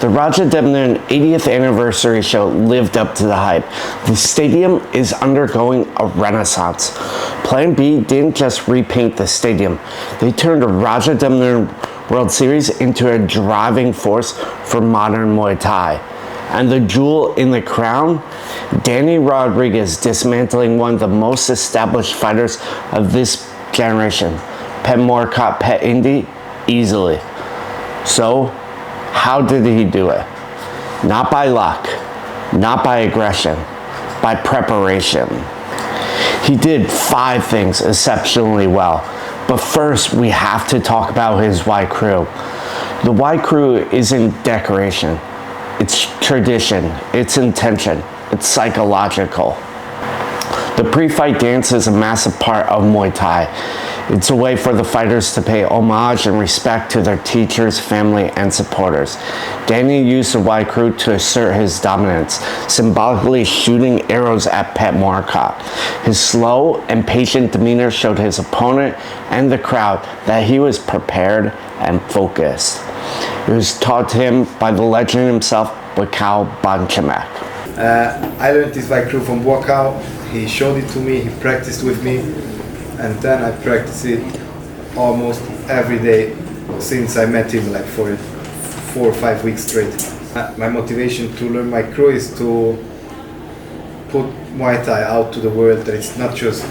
The Rajadamnern 80th anniversary show lived up to the hype. The stadium is undergoing a renaissance. Plan B didn't just repaint the stadium. They turned the Rajadamnern World Series into a driving force for modern Muay Thai. And the jewel in the crown? Dani Rodriguez dismantling one of the most established fighters of this generation, Petchmorakot Petchyindee, easily. So, how did he do it? Not by luck, not by aggression, by preparation. He did 5 things exceptionally well. But first, we have to talk about his Wai Kru. The Wai Kru isn't decoration. It's tradition, it's intention, it's psychological. The pre-fight dance is a massive part of Muay Thai. It's a way for the fighters to pay homage and respect to their teachers, family, and supporters. Dani used the Wai Kru to assert his dominance, symbolically shooting arrows at Petchmorakot. His slow and patient demeanor showed his opponent and the crowd that he was prepared and focused. It was taught to him by the legend himself, Wai Kru. I learned this Wai Kru from Wai Kru. He showed it to me, he practiced with me, and then I practiced it almost every day since I met him, like for 4 or 5 weeks straight. My motivation to learn Wai Kru is to put Muay Thai out to the world, that it's not just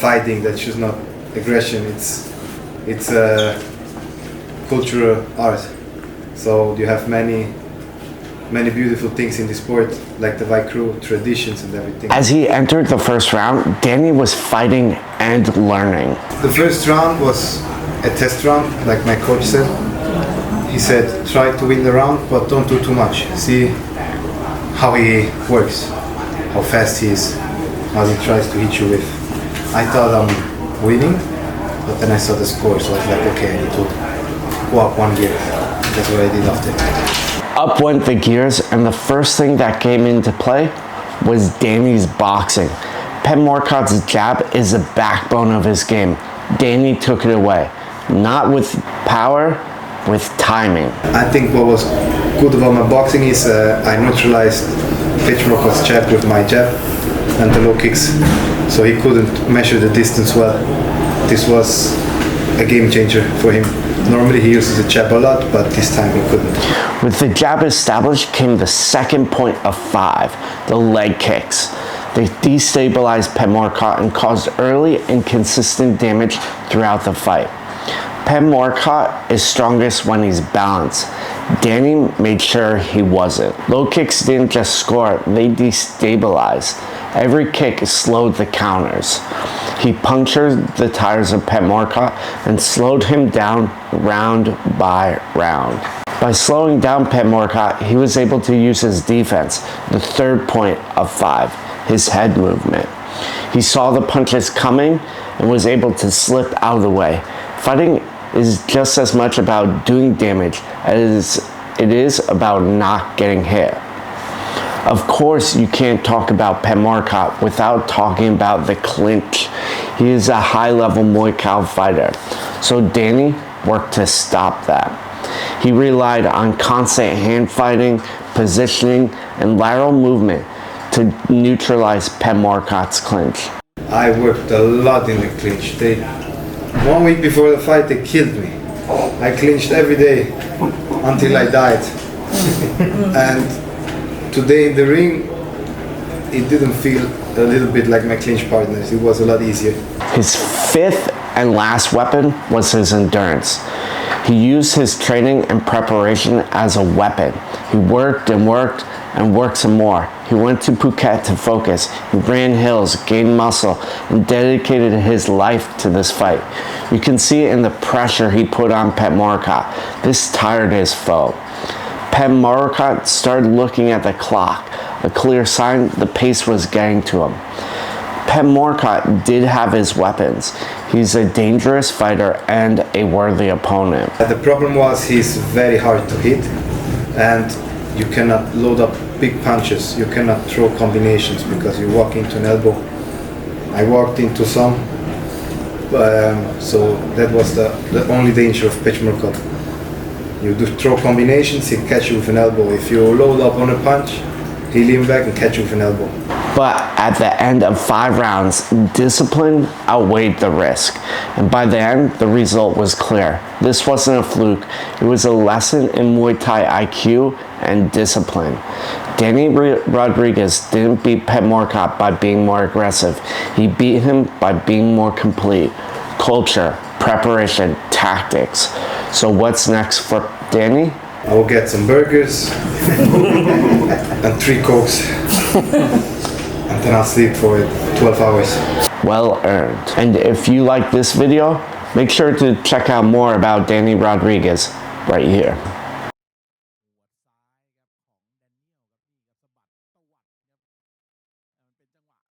fighting, that's just not aggression, it's a cultural art. So you have many beautiful things in the sport, like the Wai Kru, traditions and everything. As he entered the first round, Dani was fighting and learning. The first round was a test round, like my coach said. He said, try to win the round, but don't do too much. See how he works, how fast he is, how he tries to hit you with. I thought I'm winning, but then I saw the score, so I was like, okay, I need to go up 1 gear. That's what I did after. Up went the gears, and the first thing that came into play was Dani's boxing. Petchmorakot's jab is the backbone of his game. Dani took it away, not with power, with timing. I think what was good about my boxing is I neutralized Petchmorakot's jab with my jab and the low kicks, so he couldn't measure the distance well. This was a game changer for him. Normally he uses the jab a lot, but this time he couldn't. With the jab established came the second point of 5, the leg kicks. They destabilized Petchmorakot and caused early and consistent damage throughout the fight. Petchmorakot is strongest when he's balanced. Dani made sure he wasn't. Low kicks didn't just score, they destabilized. Every kick slowed the counters. He punctured the tires of Petchmorakot and slowed him down round by round. By slowing down Petchmorakot, he was able to use his defense, the third point of 5, his head movement. He saw the punches coming and was able to slip out of the way. Fighting is just as much about doing damage as it is about not getting hit. Of course, you can't talk about Petchmorakot without talking about the clinch. He is a high-level Muay Thai fighter, so Dani worked to stop that. He relied on constant hand fighting, positioning, and lateral movement to neutralize Petchmorakot's clinch. I worked a lot in the clinch. 1 week before the fight, they killed me. I clinched every day until I died. And today in the ring, it didn't feel a little bit like my clinch partners. It was a lot easier. His 5th and last weapon was his endurance. He used his training and preparation as a weapon. He worked and worked and worked some more. He went to Phuket to focus. He ran hills, gained muscle, and dedicated his life to this fight. You can see it in the pressure he put on Petchmorakot. This tired his foe. Petchmorakot started looking at the clock, a clear sign the pace was getting to him. Petchmorakot did have his weapons. He's a dangerous fighter and a worthy opponent. The problem was he's very hard to hit, and you cannot load up big punches. You cannot throw combinations because you walk into an elbow. I walked into some, so that was the only danger of Petchmorakot. You do throw combinations, he catch you with an elbow. If you load up on a punch, he lean back and catch you with an elbow. But at the end of 5 rounds, discipline outweighed the risk. And by the end, the result was clear. This wasn't a fluke. It was a lesson in Muay Thai IQ and discipline. Dani Rodriguez didn't beat Petchmorakot by being more aggressive. He beat him by being more complete. Culture, preparation, tactics. So what's next for Dani? I will get some burgers and 3 Cokes. And then I'll sleep for 12 hours. Well earned. And if you like this video, make sure to check out more about Dani Rodriguez right here.